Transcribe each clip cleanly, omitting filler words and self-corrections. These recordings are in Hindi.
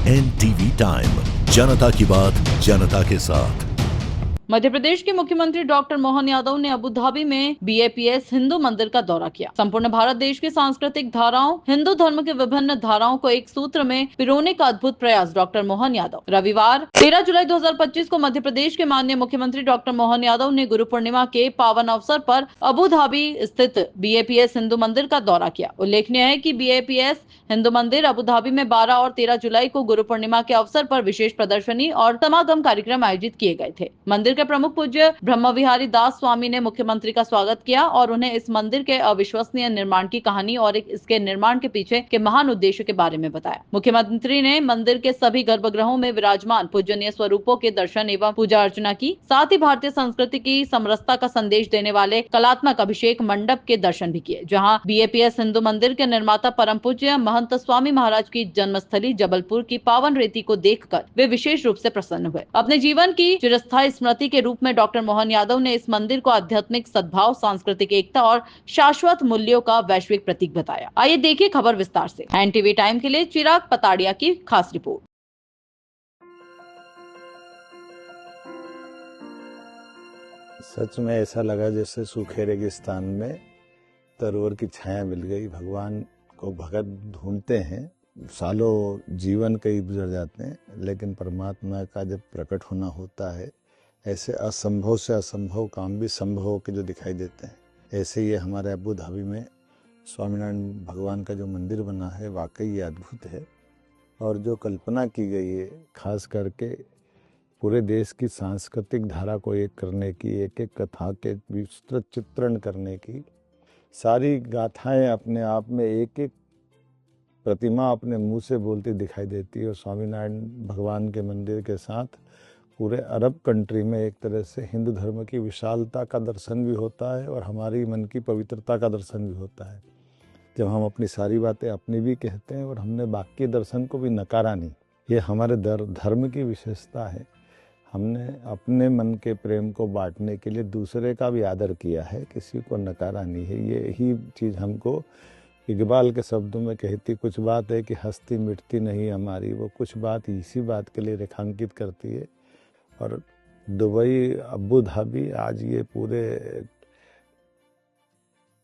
NTV टाइम, जनता की बात जनता के साथ। मध्य प्रदेश के मुख्यमंत्री डॉक्टर मोहन यादव ने अबू धाबी में BAPS हिंदू मंदिर का दौरा किया। संपूर्ण भारत देश की सांस्कृतिक धाराओं, हिंदू धर्म के विभिन्न धाराओं को एक सूत्र में पिरोने का अद्भुत प्रयास डॉक्टर मोहन यादव। रविवार 13 जुलाई 2025 को मध्य प्रदेश के माननीय मुख्यमंत्री डॉक्टर मोहन यादव ने गुरु पूर्णिमा के पावन अवसर पर अबू धाबी स्थित BAPS हिंदू मंदिर का दौरा किया। उल्लेखनीय है कि BAPS हिंदू मंदिर अबू धाबी में 12 और 13 जुलाई को गुरु पूर्णिमा के अवसर पर विशेष प्रदर्शनी और समागम कार्यक्रम आयोजित किए गए थे। मंदिर के प्रमुख पूज्य ब्रह्म विहारी दास स्वामी ने मुख्यमंत्री का स्वागत किया और उन्हें इस मंदिर के अविश्वसनीय निर्माण की कहानी और इसके निर्माण के पीछे के महान उद्देश्य के बारे में बताया। मुख्यमंत्री ने मंदिर के सभी गर्भगृहों में विराजमान पूजनीय स्वरूपों के दर्शन एवं पूजा अर्चना की। साथ ही भारतीय संस्कृति की समरसता का संदेश देने वाले कलात्मक अभिषेक मंडप के दर्शन भी किए, जहाँ BAPS हिंदू मंदिर के निर्माता परम पूज्य महंत स्वामी महाराज की जन्मस्थली जबलपुर की पावन रेती को देखकर वे विशेष रूप से प्रसन्न हुए। अपने जीवन की चिरस्थायी स्मृति के रूप में डॉक्टर मोहन यादव ने इस मंदिर को आध्यात्मिक सद्भाव, सांस्कृतिक एकता और शाश्वत मूल्यों का वैश्विक प्रतीक बताया। आइए देखिए खबर विस्तार से। NTV टाइम के लिए चिराग पताड़िया की खास रिपोर्ट। सच में ऐसा लगा जैसे सूखे रेगिस्तान में तरोवर की छाया मिल गई। भगवान को भगत ढूंढते हैं, सालों जीवन कई गुजर जाते हैं, लेकिन परमात्मा का जब प्रकट होना होता है, ऐसे असंभव से असंभव काम भी संभव होकर जो दिखाई देते हैं। ऐसे ही हमारे अबू धाबी में स्वामीनारायण भगवान का जो मंदिर बना है, वाकई ये अद्भुत है। और जो कल्पना की गई है, खास करके पूरे देश की सांस्कृतिक धारा को एक करने की, एक एक कथा के विस्तृत चित्रण करने की, सारी गाथाएं अपने आप में एक एक प्रतिमा अपने मुंह से बोलती दिखाई देती है। और स्वामीनारायण भगवान के मंदिर के साथ पूरे अरब कंट्री में एक तरह से हिंदू धर्म की विशालता का दर्शन भी होता है और हमारी मन की पवित्रता का दर्शन भी होता है। जब हम अपनी सारी बातें अपनी भी कहते हैं और हमने बाकी दर्शन को भी नकारा नहीं, ये हमारे धर्म की विशेषता है। हमने अपने मन के प्रेम को बांटने के लिए दूसरे का भी आदर किया है, किसी को नकारा नहीं है। यही चीज़ हमको इकबाल के शब्दों में कहती, कुछ बात है कि हस्ती मिटती नहीं हमारी, वो कुछ बात इसी बात के लिए रेखांकित करती है। और दुबई, अबू धाबी आज ये पूरे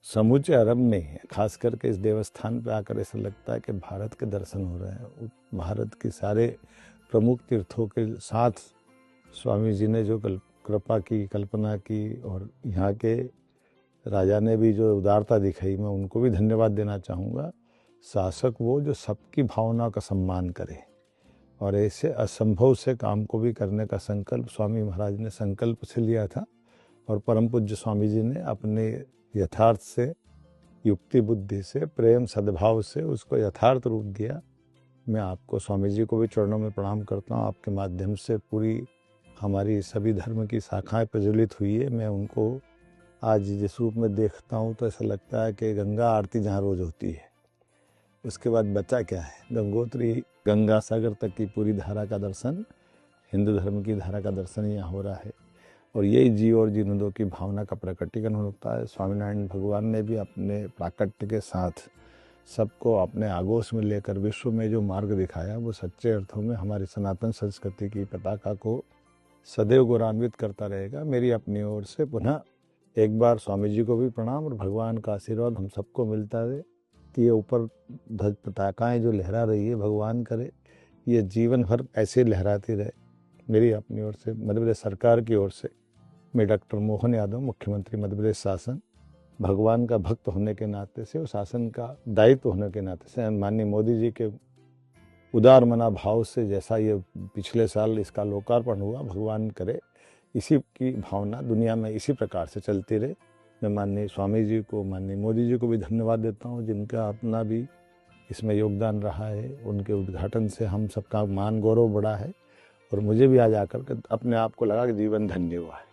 समूचे अरब में है। खास करके इस देवस्थान पे आकर ऐसा लगता है कि भारत के दर्शन हो रहे हैं। भारत के सारे प्रमुख तीर्थों के साथ स्वामी जी ने जो कृपा की, कल्पना की, और यहाँ के राजा ने भी जो उदारता दिखाई, मैं उनको भी धन्यवाद देना चाहूँगा। शासक वो जो सबकी भावना का सम्मान करे और ऐसे असंभव से काम को भी करने का संकल्प स्वामी महाराज ने संकल्प से लिया था। और परम पूज्य स्वामी जी ने अपने यथार्थ से, युक्ति बुद्धि से, प्रेम सद्भाव से उसको यथार्थ रूप दिया। मैं आपको, स्वामी जी को भी चरणों में प्रणाम करता हूँ। आपके माध्यम से पूरी हमारी सभी धर्म की शाखाएं प्रज्वलित हुई है। मैं उनको आज जिस रूप में देखता हूँ तो ऐसा लगता है कि गंगा आरती जहाँ रोज होती है, उसके बाद बचा क्या है। गंगोत्री, गंगा सागर तक की पूरी धारा का दर्शन, हिंदू धर्म की धारा का दर्शन यहाँ हो रहा है। और यही जीव और जीवनों की भावना का प्रकटीकरण होता है। स्वामीनारायण भगवान ने भी अपने प्राकट्य के साथ सबको अपने आगोश में लेकर विश्व में जो मार्ग दिखाया, वो सच्चे अर्थों में हमारी सनातन संस्कृति की पताका को सदैव गौरवान्वित करता रहेगा। मेरी अपनी ओर से पुनः एक बार स्वामी जी को भी प्रणाम और भगवान का आशीर्वाद हम सबको मिलता रहे कि ये ऊपर ध्वज पताकाएँ जो लहरा रही है, भगवान करे ये जीवन भर ऐसे लहराती रहे। मेरी अपनी ओर से, मध्य प्रदेश सरकार की ओर से, मैं डॉक्टर मोहन यादव, मुख्यमंत्री मध्य प्रदेश शासन, भगवान का भक्त होने के नाते से और शासन का दायित्व होने के नाते से, माननीय मोदी जी के उदार मना भाव से जैसा ये पिछले साल इसका लोकार्पण हुआ, भगवान करे इसी की भावना दुनिया में इसी प्रकार से चलती रहे। मैं माननीय स्वामी जी को, माननीय मोदी जी को भी धन्यवाद देता हूँ, जिनका अपना भी इसमें योगदान रहा है। उनके उद्घाटन से हम सबका मान गौरव बढ़ा है और मुझे भी आज आकर के अपने आप को लगा कि जीवन धन्य हुआ है।